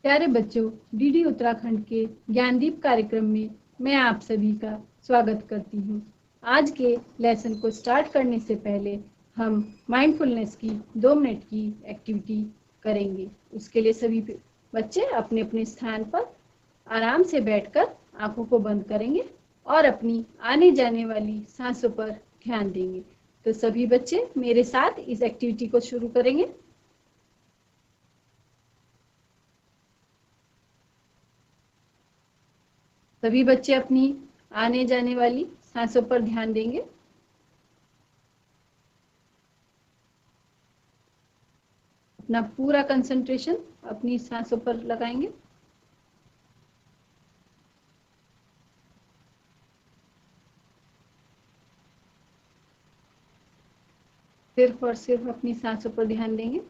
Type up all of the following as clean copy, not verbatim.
प्यारे बच्चों, डीडी उत्तराखंड के ज्ञानदीप कार्यक्रम में मैं आप सभी का स्वागत करती हूँ। आज के लेसन को स्टार्ट करने से पहले हम माइंडफुलनेस की 2 मिनट की एक्टिविटी करेंगे। उसके लिए सभी बच्चे अपने अपने स्थान पर आराम से बैठकर आंखों को बंद करेंगे और अपनी आने जाने वाली सांसों पर ध्यान देंगे। तो सभी बच्चे मेरे साथ इस एक्टिविटी को शुरू करेंगे। सभी बच्चे अपनी आने जाने वाली सांसों पर ध्यान देंगे। अपना पूरा कंसंट्रेशन अपनी सांसों पर लगाएंगे। सिर्फ और सिर्फ अपनी सांसों पर ध्यान देंगे।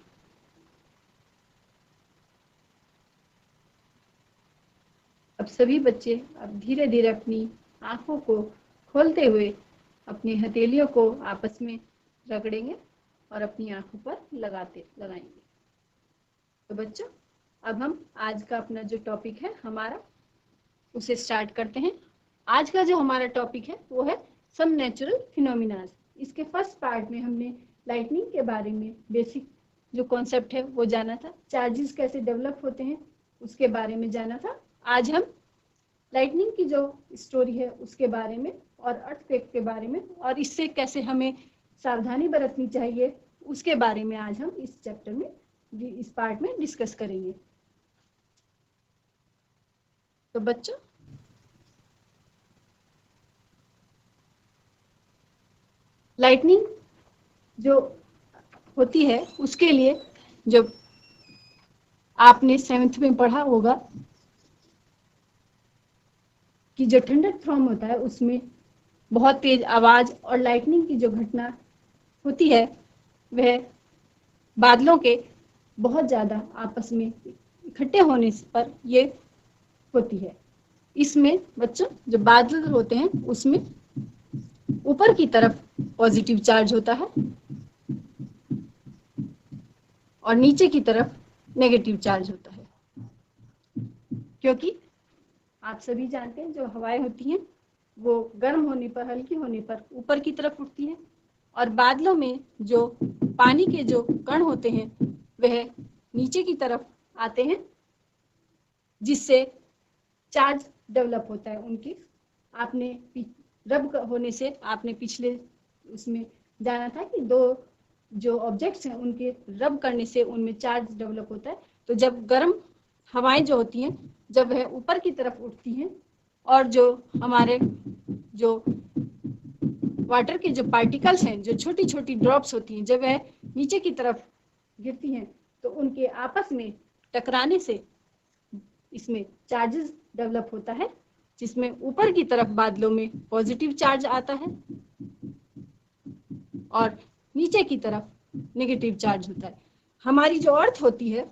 अब सभी बच्चे अब धीरे धीरे अपनी आंखों को खोलते हुए अपनी हथेलियों को आपस में रगड़ेंगे और अपनी आंखों पर लगाएंगे। तो बच्चों, अब हम आज का अपना जो टॉपिक है हमारा उसे स्टार्ट करते हैं। आज का जो हमारा टॉपिक है वो है सम नेचुरल फिनोमिनाज। इसके फर्स्ट पार्ट में हमने लाइटनिंग के बारे में बेसिक जो कॉन्सेप्ट है वो जाना था। चार्जेस कैसे डेवलप होते हैं उसके बारे में जाना था। आज हम लाइटनिंग की जो स्टोरी है उसके बारे में और अर्थक्वेक के बारे में और इससे कैसे हमें सावधानी बरतनी चाहिए उसके बारे में आज हम इस चैप्टर में इस पार्ट में डिस्कस करेंगे। तो बच्चों, लाइटनिंग जो होती है उसके लिए जो आपने 7th में पढ़ा होगा कि जो थंडरस्टॉर्म होता है उसमें बहुत तेज आवाज और लाइटनिंग की जो घटना होती है वह बादलों के बहुत ज्यादा आपस में इकट्ठे होने पर ये होती है। इसमें बच्चों जो बादल होते हैं उसमें ऊपर की तरफ पॉजिटिव चार्ज होता है और नीचे की तरफ नेगेटिव चार्ज होता है, क्योंकि आप सभी जानते हैं जो हवाएं होती हैं वो गर्म होने पर, हल्की होने पर ऊपर की तरफ उठती हैं और बादलों में जो पानी के जो कण होते हैं वह नीचे की तरफ आते हैं, जिससे चार्ज डेवलप होता है उनकी। आपने रब होने से आपने पिछले उसमें जाना था कि 2 जो ऑब्जेक्ट्स हैं उनके रब करने से उनमें चार्ज डेवलप होता है। तो जब गर्म हवाएं जो होती हैं जब वह ऊपर की तरफ उठती हैं और जो हमारे जो वाटर के जो पार्टिकल्स हैं, जो छोटी छोटी ड्रॉप्स होती हैं, जब वह नीचे की तरफ गिरती हैं तो उनके आपस में टकराने से इसमें चार्जेस डेवलप होता है, जिसमें ऊपर की तरफ बादलों में पॉजिटिव चार्ज आता है और नीचे की तरफ नेगेटिव चार्ज होता है। हमारी जो अर्थ होती है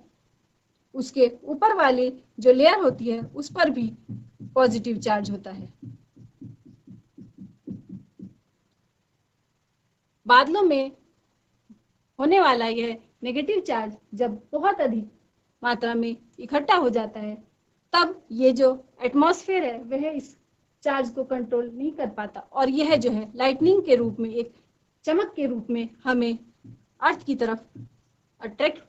उसके ऊपर वाली जो लेयर होती है उस पर भी पॉजिटिव चार्ज होता है। बादलों में होने वाला यह नेगेटिव चार्ज जब बहुत अधिक मात्रा में इकट्ठा हो जाता है तब ये जो एटमॉस्फेयर है वह इस चार्ज को कंट्रोल नहीं कर पाता और यह जो है लाइटनिंग के रूप में, एक चमक के रूप में हमें अर्थ की तरफ अट्रैक्ट,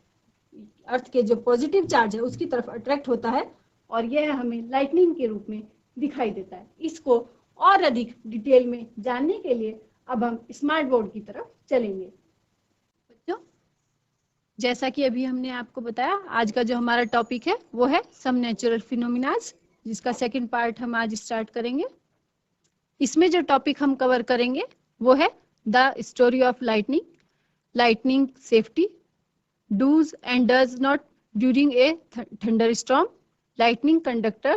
अर्थ के जो पॉजिटिव चार्ज है उसकी तरफ अट्रैक्ट होता है और यह हमें लाइटनिंग के रूप में दिखाई देता है। इसको और अधिक डिटेल में जानने के लिए अब हम स्मार्ट बोर्ड की तरफ चलेंगे। बच्चों, जैसा कि अभी हमने आपको बताया, आज का जो हमारा टॉपिक है वो है सम नेचुरल फिनोमिनाज, जिसका सेकंड पार्ट हम आज स्टार्ट करेंगे। इसमें जो टॉपिक हम कवर करेंगे वो है the story of lightning, lightning safety, do's and does not during a thunderstorm, lightning conductor,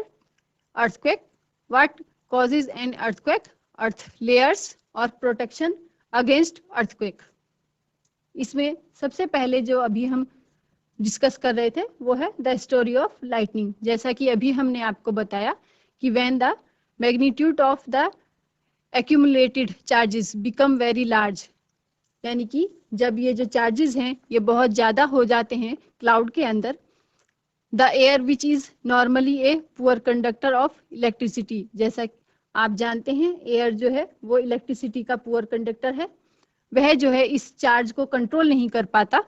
earthquake, what causes an earthquake, earth layers और protection against earthquake। इसमें सबसे पहले जो अभी हम डिस्कस कर रहे थे वो है द स्टोरी ऑफ लाइटनिंग। जैसा कि अभी हमने आपको बताया कि when the magnitude of the accumulated charges become very large, यानी कि जब ये जो चार्जेस हैं ये बहुत ज़्यादा हो जाते हैं क्लाउड के अंदर, the air which is normally a poor conductor of electricity, जैसा आप जानते हैं एयर जो है वो इलेक्ट्रिसिटी का पुअर कंडक्टर है, वह जो है इस चार्ज को कंट्रोल नहीं कर पाता,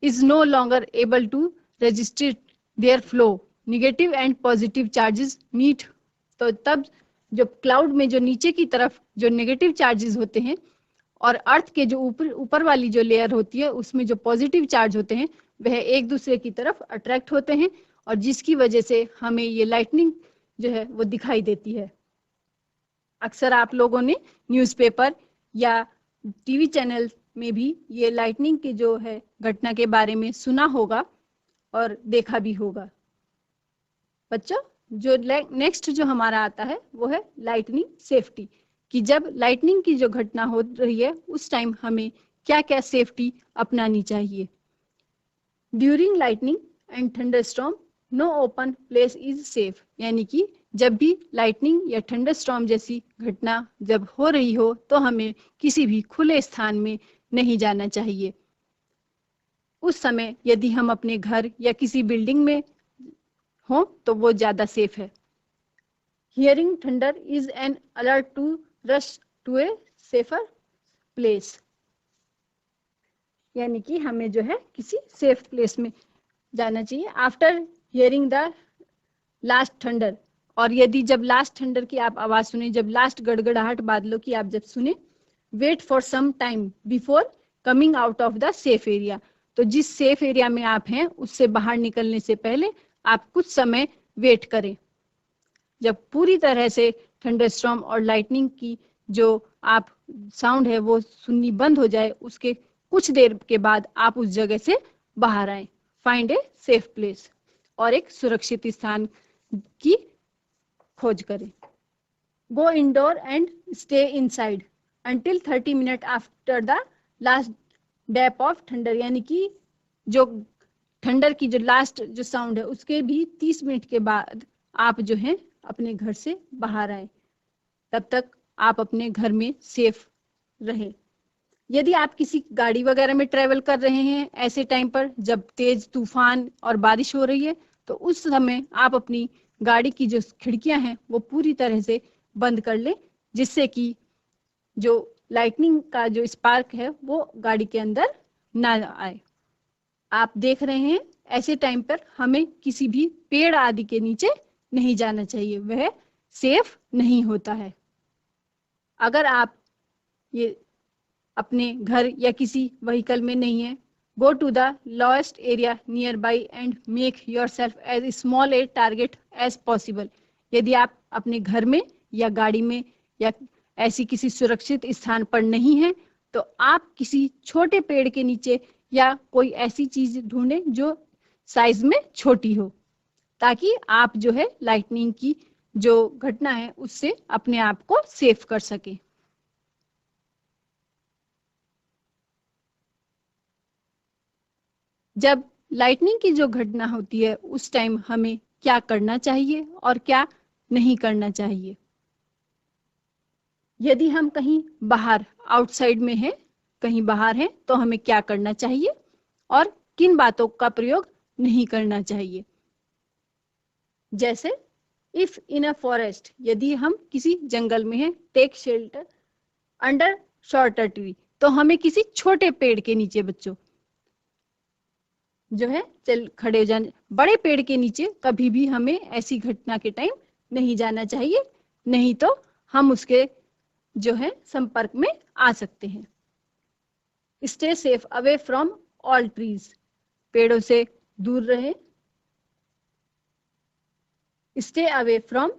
is no longer able to register their flow, negative and positive charges meet. तो तब जो क्लाउड में जो नीचे की तरफ जो नेगेटिव चार्जेस होते हैं और अर्थ के जो ऊपर वाली जो लेयर होती है उसमें जो पॉजिटिव चार्ज होते हैं वह एक दूसरे की तरफ अट्रैक्ट होते हैं, और जिसकी वजह से हमें ये लाइटनिंग जो है वो दिखाई देती है। अक्सर आप लोगों ने न्यूज़पेपर या टीवी चैनल में भी ये लाइटनिंग की जो है घटना के बारे में सुना होगा और देखा भी होगा। बच्चों, जो नेक्स्ट जो हमारा आता है वो है लाइटनिंग सेफ्टी, कि जब लाइटनिंग की जो घटना हो रही है उस टाइम हमें क्या क्या सेफ्टी अपनानी चाहिए। During lightning and thunderstorm no open place is safe, यानी कि जब भी लाइटनिंग या थंडरस्टॉर्म जैसी घटना जब हो रही हो तो हमें किसी भी खुले स्थान में नहीं जाना चाहिए। उस समय यदि हम अपने घर या किसी बिल्डिंग में हो तो वो ज्यादा सेफ है। Hearing thunder is an alert to rush to a safer place, यानी कि हमें जो है किसी सेफ प्लेस में जाना चाहिए after hearing the last thunder. और यदि जब लास्ट थंडर की आप आवाज सुने, जब लास्ट गड़गड़ाहट बादलों की आप जब सुने, wait for some time before coming out of the safe area, तो जिस सेफ एरिया में आप हैं उससे बाहर निकलने से पहले आप कुछ समय वेट करें। जब पूरी तरह से थंडरस्टॉर्म और लाइटनिंग की जो आप साउंड है वो सुननी बंद हो जाए, उसके कुछ देर के बाद आप उस जगह से बाहर आए। फाइंड ए सेफ प्लेस, और एक सुरक्षित स्थान की खोज करें। गो indoor and stay inside until 30 minute after the last dab of thunder, यानी कि जो थंडर की जो लास्ट जो साउंड है उसके भी 30 मिनट के बाद आप जो है अपने घर से बाहर आए, तब तक आप अपने घर में सेफ रहे। यदि आप किसी गाड़ी वगैरह में ट्रेवल कर रहे हैं ऐसे टाइम पर जब तेज तूफान और बारिश हो रही है, तो उस समय आप अपनी गाड़ी की जो खिड़कियां हैं वो पूरी तरह से बंद कर लें, जिससे कि जो लाइटनिंग का जो स्पार्क है वो गाड़ी के अंदर ना आए। आप देख रहे हैं ऐसे टाइम पर हमें किसी भी पेड़ आदि के नीचे नहीं जाना चाहिए, वह सेफ नहीं होता है। अगर आप ये अपने घर या किसी व्हीकल में नहीं है, go to the lowest area nearby and make yourself as small a target as possible. यदि आप अपने घर में या गाड़ी में या ऐसी किसी सुरक्षित स्थान पर नहीं है तो आप किसी छोटे पेड़ के नीचे या कोई ऐसी चीज ढूंढें जो साइज में छोटी हो, ताकि आप जो है लाइटनिंग की जो घटना है उससे अपने आप को सेफ कर सके। जब लाइटनिंग की जो घटना होती है उस टाइम हमें क्या करना चाहिए और क्या नहीं करना चाहिए। यदि हम कहीं बाहर आउटसाइड में हैं, कहीं बाहर हैं, तो हमें क्या करना चाहिए और किन बातों का प्रयोग नहीं करना चाहिए। जैसे इफ इन अ फॉरेस्ट, यदि हम किसी जंगल में हैं, take shelter under shorter tree, तो हमें किसी छोटे पेड़ के नीचे बच्चों जो है चल खड़े हो जाने। बड़े पेड़ के नीचे कभी भी हमें ऐसी घटना के टाइम नहीं जाना चाहिए, नहीं तो हम उसके जो है संपर्क में आ सकते हैं। Stay safe away from all trees, पेड़ों से दूर रहे। स्टे अवे फ्रॉम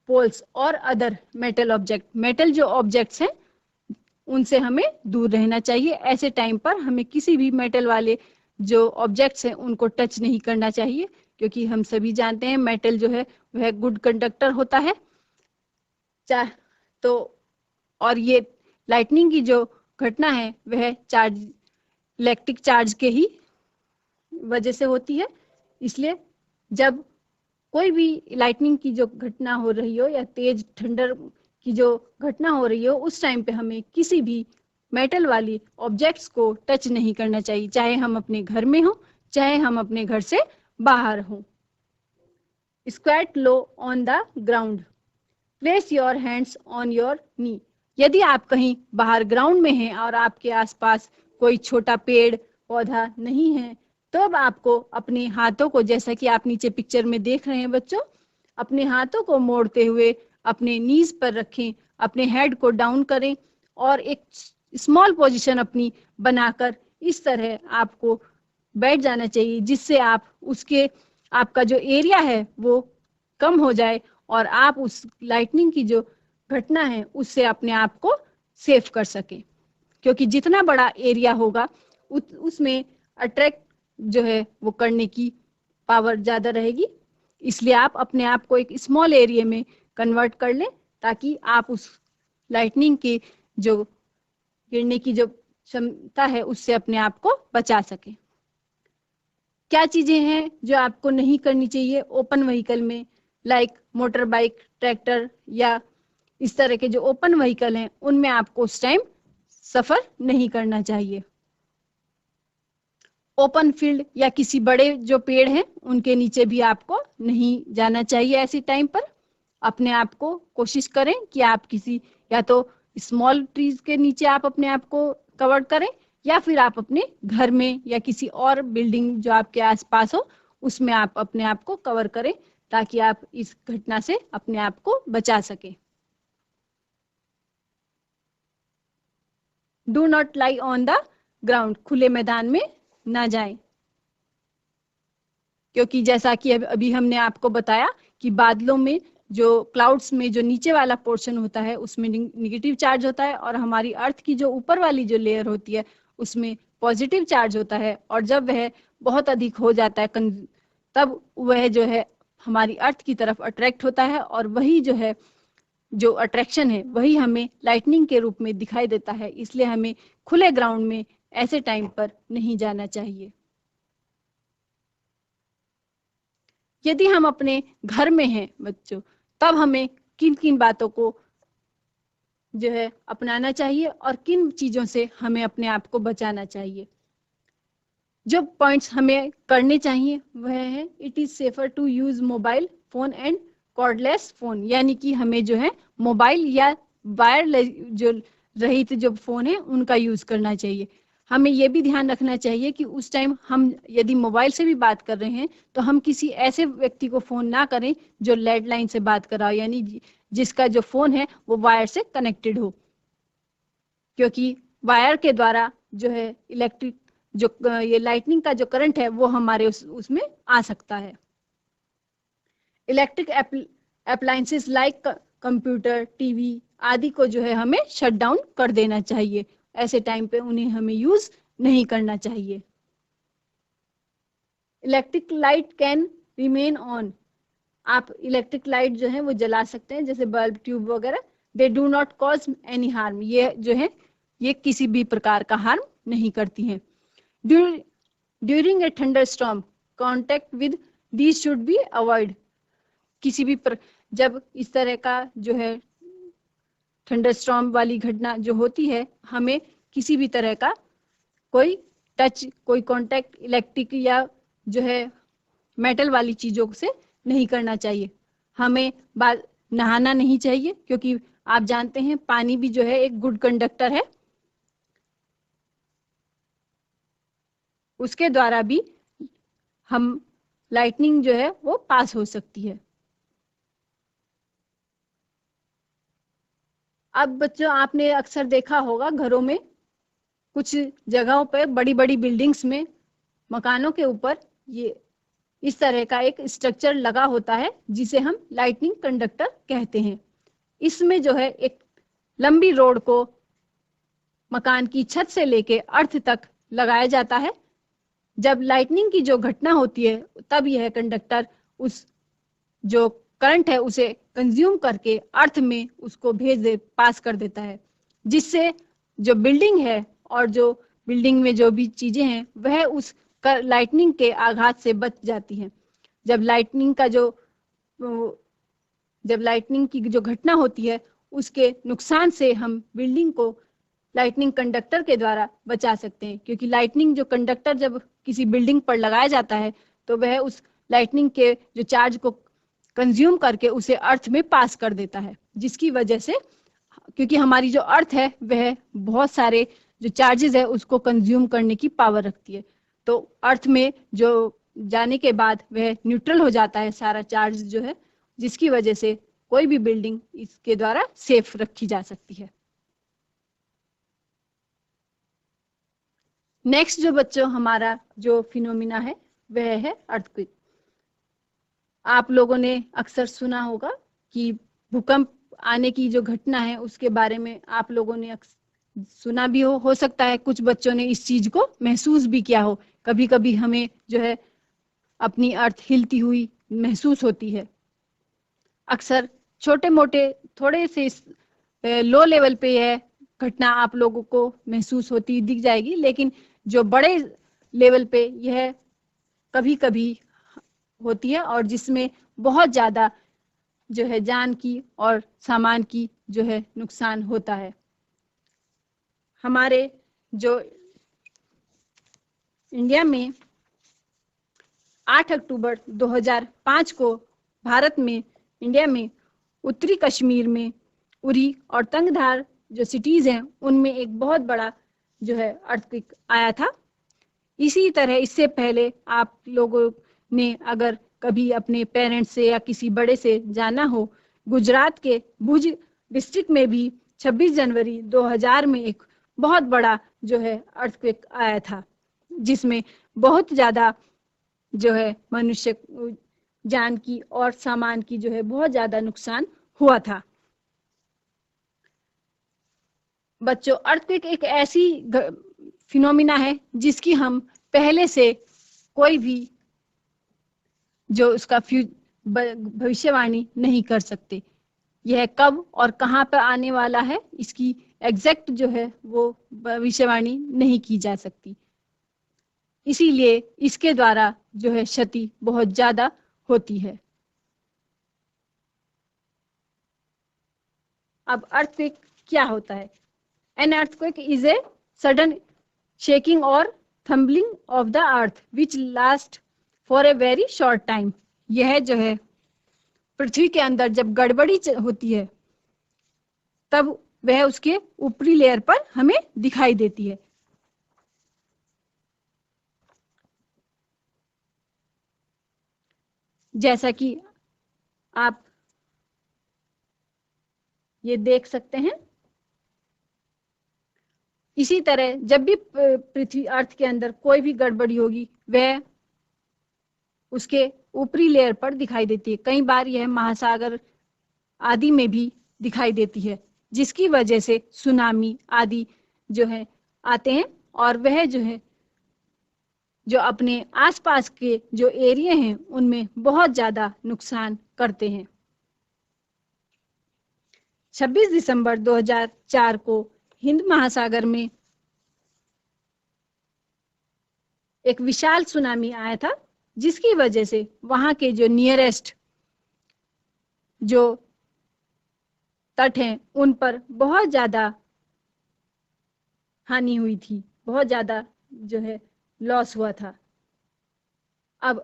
पोल्स और अदर मेटल ऑब्जेक्ट, मेटल जो ऑब्जेक्ट्स हैं उनसे हमें दूर रहना चाहिए। ऐसे टाइम पर हमें किसी भी मेटल वाले जो ऑब्जेक्ट्स हैं उनको टच नहीं करना चाहिए, क्योंकि हम सभी जानते हैं मेटल जो है वह गुड कंडक्टर होता है। तो और ये लाइटनिंग की जो घटना है वह चार्ज इलेक्ट्रिक चार्ज के ही वजह से होती है। इसलिए जब कोई भी लाइटनिंग की जो घटना हो रही हो या तेज थंडर की जो घटना हो रही हो उस टाइम पे हमें किसी भी मेटल वाली ऑब्जेक्ट्स को टच नहीं करना चाहिए, चाहे हम अपने घर में हो चाहे हम अपने घर से बाहर हों। Squat low on the ground, place your hands on your knee. यदि आप कहीं बाहर ग्राउंड में हैं और आपके आसपास कोई छोटा पेड़ पौधा नहीं है, तो अब आपको अपने हाथों को, जैसा कि आप नीचे पिक्चर में देख रहे हैं बच्चों, अपने हाथों को मोड़ते हुए अपने नीज पर रखें, अपने हेड को डाउन करें और एक स्मॉल पोजीशन अपनी बनाकर इस तरह आपको बैठ जाना चाहिए, जिससे आप उसके आपका जो एरिया है वो कम हो जाए और आप उस लाइटनिंग की जो घटना है उससे अपने आप को सेव कर सके। क्योंकि जितना बड़ा एरिया होगा उसमें अट्रैक्ट जो है वो करने की पावर ज्यादा रहेगी। इसलिए आप अपने आप को एक स्मॉल एरिया में कन्वर्ट कर लें ताकि आप उस लाइटनिंग की जो गिरने की जो क्षमता है उससे अपने आप को बचा सके। क्या चीजें हैं जो आपको नहीं करनी चाहिए ओपन व्हीकल में, लाइक मोटर बाइक, ट्रैक्टर या इस तरह के जो ओपन व्हीकल हैं उनमें आपको उस टाइम सफर नहीं करना चाहिए। ओपन फील्ड या किसी बड़े जो पेड़ हैं उनके नीचे भी आपको नहीं जाना चाहिए। ऐसी टाइम पर अपने आप को कोशिश करें कि आप किसी या तो स्मॉल ट्रीज के नीचे आप अपने आप को कवर करें या फिर आप अपने घर में या किसी और बिल्डिंग जो आपके आसपास हो उसमें आप अपने आप को कवर करें ताकि आप इस घटना से अपने आप को बचा सकें। Do not lie on the ground, खुले मैदान में ना जाएं, क्योंकि जैसा कि अभी हमने आपको बताया कि बादलों में जो क्लाउड्स में जो नीचे वाला पोर्शन होता है उसमें निगेटिव चार्ज होता है और हमारी अर्थ की जो ऊपर वाली जो लेयर होती है उसमें पॉजिटिव चार्ज होता है। और जब वह बहुत अधिक हो जाता है तब वह जो है हमारी अर्थ की तरफ अट्रैक्ट होता है और वही जो है जो अट्रैक्शन है वही हमें लाइटनिंग के रूप में दिखाई देता है। इसलिए हमें खुले ग्राउंड में ऐसे टाइम पर नहीं जाना चाहिए। यदि हम अपने घर में हैं बच्चों, तब हमें किन किन बातों को जो है अपनाना चाहिए और किन चीजों से हमें अपने आप को बचाना चाहिए। जो पॉइंट्स हमें करने चाहिए वह है, it is safer to use mobile phone and cordless phone, यानी कि हमें जो है मोबाइल या वायर जो रहित जो फोन है उनका यूज करना चाहिए। हमें यह भी ध्यान रखना चाहिए कि उस टाइम हम यदि मोबाइल से भी बात कर रहे हैं तो हम किसी ऐसे व्यक्ति को फोन ना करें जो लैंडलाइन से बात कर रहा हो, यानी जिसका जो फोन है वो वायर से कनेक्टेड हो, क्योंकि वायर के द्वारा जो है इलेक्ट्रिक जो ये लाइटनिंग का जो करंट है वो हमारे उसमें आ सकता है। Electric appliances like computer, TV आदि को जो है हमें शट डाउन कर देना चाहिए। ऐसे टाइम पे उन्हें हमें यूज नहीं करना चाहिए। Electric light can remain on, आप इलेक्ट्रिक लाइट जो है वो जला सकते हैं जैसे बल्ब, ट्यूब वगैरह। They do not cause any harm, ये जो है ये किसी भी प्रकार का हार्म नहीं करती हैं। During a thunderstorm contact with these should be avoid, किसी भी जब इस तरह का जो है थंडरस्टॉर्म वाली घटना जो होती है हमें किसी भी तरह का कोई टच, कोई कांटेक्ट इलेक्ट्रिक या जो है मेटल वाली चीजों से नहीं करना चाहिए। हमें नहाना नहीं चाहिए क्योंकि आप जानते हैं पानी भी जो है एक गुड कंडक्टर है, उसके द्वारा भी हम लाइटनिंग जो है वो पास हो सकती है। अब बच्चों आपने अक्सर देखा होगा घरों में कुछ जगहों पर बड़ी बड़ी बिल्डिंग्स में मकानों के ऊपर ये इस तरह का एक स्ट्रक्चर लगा होता है जिसे हम लाइटनिंग कंडक्टर कहते हैं। इसमें जो है एक लंबी रोड को मकान की छत से लेके अर्थ तक लगाया जाता है। जब लाइटनिंग की जो घटना होती है तब यह कंडक्टर उस जो करंट है उसे कंज्यूम करके अर्थ में उसको पास कर देता है, जिससे जो बिल्डिंग है और जो बिल्डिंग में जो भी चीजें हैं वह उस लाइटनिंग के आघात से बच जाती हैं। जब लाइटनिंग की जो घटना होती है उसके नुकसान से हम बिल्डिंग को लाइटनिंग कंडक्टर के द्वारा बचा सकते हैं, क्योंकि लाइटनिंग जो कंडक्टर जब किसी बिल्डिंग पर लगाया जाता है तो वह उस लाइटनिंग के जो चार्ज को कंज्यूम करके उसे अर्थ में पास कर देता है, जिसकी वजह से, क्योंकि हमारी जो अर्थ है वह बहुत सारे जो चार्जेस है उसको कंज्यूम करने की पावर रखती है, तो अर्थ में जो जाने के बाद वह न्यूट्रल हो जाता है सारा चार्ज जो है, जिसकी वजह से कोई भी बिल्डिंग इसके द्वारा सेफ रखी जा सकती है। नेक्स्ट जो बच्चों हमारा जो फिनोमिना है वह है अर्थक्वेक। आप लोगों ने अक्सर सुना होगा कि भूकंप आने की जो घटना है उसके बारे में आप लोगों ने सुना भी हो सकता है कुछ बच्चों ने इस चीज को महसूस भी किया हो। कभी कभी हमें जो है अपनी अर्थ हिलती हुई महसूस होती है। अक्सर छोटे मोटे थोड़े से लो लेवल पे यह घटना आप लोगों को महसूस होती दिख जाएगी, लेकिन जो बड़े लेवल पे यह कभी कभी होती है और जिसमें बहुत ज्यादा जो है जान की और सामान की जो है नुकसान होता है। हमारे जो इंडिया में 8 अक्टूबर 2005 को भारत में इंडिया में उत्तरी कश्मीर में उरी और तंगधार जो सिटीज हैं उनमें एक बहुत बड़ा जो है अर्थक्वेक आया था। इसी तरह इससे पहले आप लोगों ने अगर कभी अपने पेरेंट्स से या किसी बड़े से जाना हो, गुजरात के भुज डिस्ट्रिक्ट में भी 26 जनवरी 2000 में एक बहुत बड़ा जो है अर्थक्वेक आया था, जिसमें बहुत ज्यादा जो है मनुष्य जान की और सामान की जो है बहुत ज्यादा नुकसान हुआ था। बच्चों अर्थक्वेक एक ऐसी फिनोमिना है जिसकी हम पहले से कोई भी जो उसका भविष्यवाणी नहीं कर सकते। यह कब और कहां पर आने वाला है इसकी एग्जैक्ट जो है वो भविष्यवाणी नहीं की जा सकती, इसीलिए इसके द्वारा जो है क्षति बहुत ज्यादा होती है। अब अर्थक्वेक क्या होता है? An earthquake is a sudden shaking और थम्बलिंग of the earth which last for a very short time. यह जो है पृथ्वी के अंदर जब गड़बड़ी होती है तब वह उसके ऊपरी लेयर पर हमें दिखाई देती है। जैसा कि आप ये देख सकते हैं, इसी तरह जब भी पृथ्वी अर्थ के अंदर कोई भी गड़बड़ी होगी वह उसके ऊपरी लेयर पर दिखाई देती है। कई बार यह महासागर आदि में भी दिखाई देती है, जिसकी वजह से सुनामी आदि जो है आते हैं और वह जो है जो अपने आसपास के जो एरिया हैं उनमें बहुत ज्यादा नुकसान करते हैं। 26 दिसंबर 2004 को हिंद महासागर में एक विशाल सुनामी आया था, जिसकी वजह से वहां के जो नियरेस्ट जो तट हैं उन पर बहुत ज्यादा हानि हुई थी, बहुत ज्यादा जो है लॉस हुआ था। अब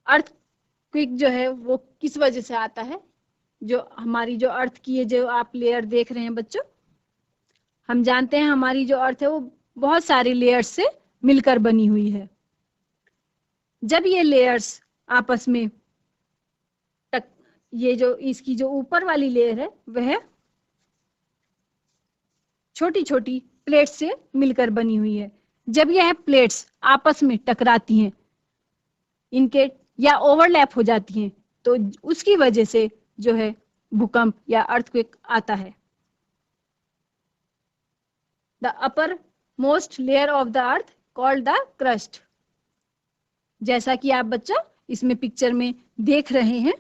अर्थक्वेक जो है वो किस वजह से आता है? जो हमारी जो अर्थ की है जो आप लेयर देख रहे हैं बच्चों, हम जानते हैं हमारी जो अर्थ है वो बहुत सारी लेयर्स से मिलकर बनी हुई है। जब ये लेयर्स आपस में ये जो इसकी जो ऊपर वाली लेयर है वह छोटी छोटी प्लेट्स से मिलकर बनी हुई है। जब यह प्लेट्स आपस में टकराती हैं इनके या ओवरलैप हो जाती हैं तो उसकी वजह से जो है भूकंप या अर्थक्वेक आता है। The upper most layer of the earth called the crust. जैसा कि आप बच्चा इसमें पिक्चर में देख रहे हैं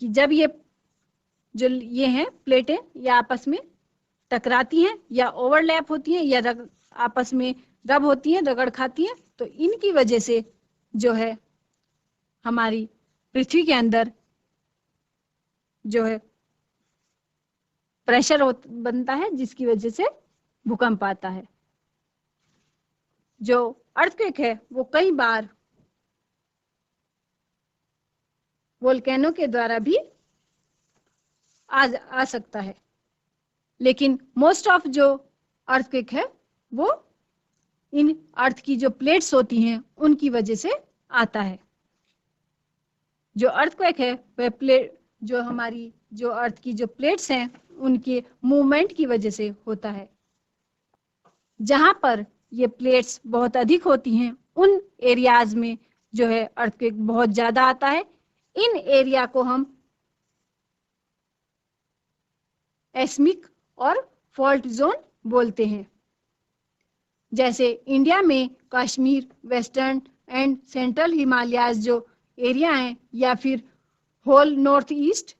कि जब ये जो ये हैं प्लेटें या आपस में टकराती हैं या ओवरलैप होती हैं या आपस में रब होती हैं, रगड़ खाती हैं, तो इनकी वजह से जो है हमारी पृथ्वी के अंदर जो है प्रेशर बनता है, जिसकी वजह से भूकंप आता है। जो अर्थक्वेक है वो कई बार वोल्केनो के द्वारा भी आ सकता है, लेकिन मोस्ट ऑफ जो अर्थक्वेक है वो इन अर्थ की जो प्लेट्स होती हैं उनकी वजह से आता है। जो अर्थक्वेक है वह प्लेट जो हमारी जो अर्थ की जो प्लेट्स हैं उनके मूवमेंट की वजह से होता है। जहां पर ये प्लेट्स बहुत अधिक होती हैं उन एरियाज में जो है अर्थक्वेक बहुत ज्यादा आता है। इन एरिया को हम एस्मिक और फॉल्ट जोन बोलते हैं। जैसे इंडिया में Kashmir, western and central Himalayas जो एरिया हैं, या फिर whole north east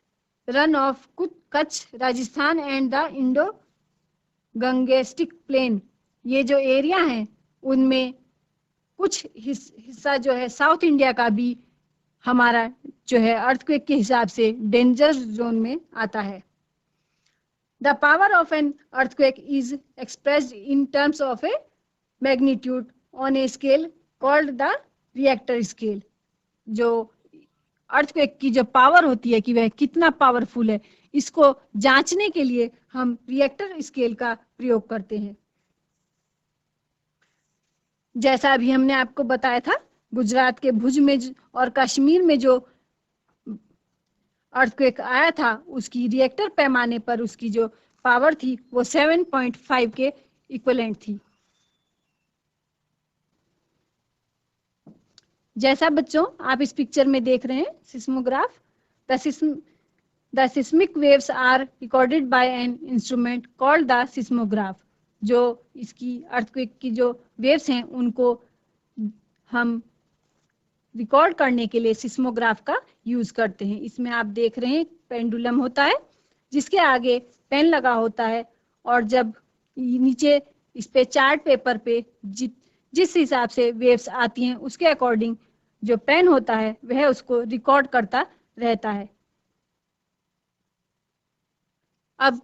run of Kutch, Rajasthan and the Indo गंगेस्टिक plane, ये जो एरिया हैं उनमें कुछ हिस्सा जो है साउथ इंडिया का भी हमारा जो है अर्थक्वेक के हिसाब से डेंजर जोन में आता है। The power of an earthquake is expressed in terms of a magnitude on a scale called the Richter scale। जो अर्थक्वेक की जो पावर होती है कि वह कितना पावरफुल है, इसको जांचने के लिए हम रिएक्टर स्केल का प्रयोग करते हैं। जैसा अभी हमने आपको बताया था, गुजरात के भुज में और कश्मीर में जो अर्थक्वेक आया था उसकी रिएक्टर पैमाने पर उसकी जो पावर थी वो 7.5 के इक्विवेलेंट थी। जैसा बच्चों आप इस पिक्चर में देख रहे हैं seismograph, the seismic waves are recorded by an instrument called the seismograph. जो इसकी अर्थक्वेक की जो वेव्स हैं उनको हम रिकॉर्ड करने के लिए सिस्मोग्राफ का यूज करते हैं। इसमें आप देख रहे हैं पेंडुलम होता है जिसके आगे पेन लगा होता है, और जब नीचे इस पे चार्ट पेपर पे जिस हिसाब से वेव्स आती हैं उसके अकॉर्डिंग जो पेन होता है वह उसको रिकॉर्ड करता रहता है। अब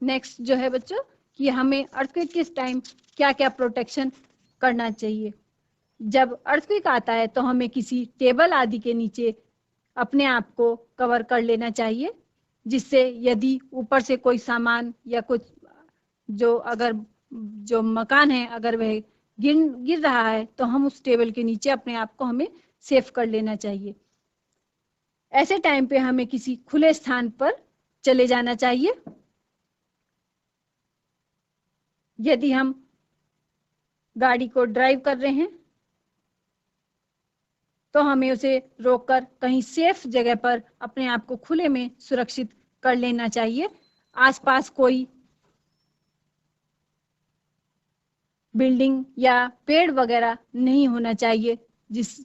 नेक्स्ट जो है बच्चों कि हमें अर्थक्वेक के टाइम क्या क्या प्रोटेक्शन करना चाहिए। जब अर्थक्वेक आता है तो हमें किसी टेबल आदि के नीचे अपने आप को कवर कर लेना चाहिए, जिससे यदि ऊपर से कोई सामान या कुछ जो अगर जो मकान है अगर वह गिर रहा है तो हम उस टेबल के नीचे अपने आप को हमें सेफ कर लेना चाहिए। ऐसे टाइम पे हमें किसी खुले स्थान पर चले जाना चाहिए। यदि हम गाड़ी को ड्राइव कर रहे हैं तो हमें उसे रोककर कहीं सेफ जगह पर अपने आप को खुले में सुरक्षित कर लेना चाहिए। आसपास कोई बिल्डिंग या पेड़ वगैरह नहीं होना चाहिए जिस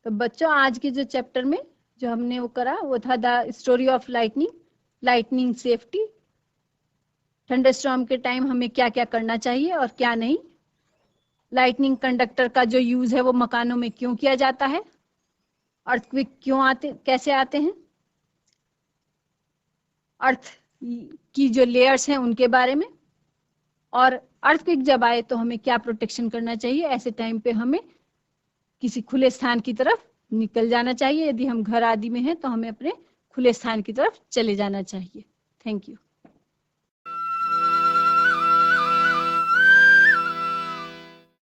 तो बच्चों आज के जो चैप्टर में जो हमने वो करा वो था the story of lightning safety. Thunderstorm के टाइम हमें क्या क्या करना चाहिए और क्या नहीं। लाइटनिंग कंडक्टर का जो यूज है वो मकानों में क्यों किया जाता है, अर्थक्वेक कैसे आते हैं, अर्थ की जो लेयर्स हैं उनके बारे में, और अर्थक्वेक जब आए तो हमें क्या प्रोटेक्शन करना चाहिए। ऐसे टाइम पे हमें किसी खुले स्थान की तरफ निकल जाना चाहिए। यदि हम घर आदि में हैं तो हमें अपने खुले स्थान की तरफ चले जाना चाहिए। Thank you.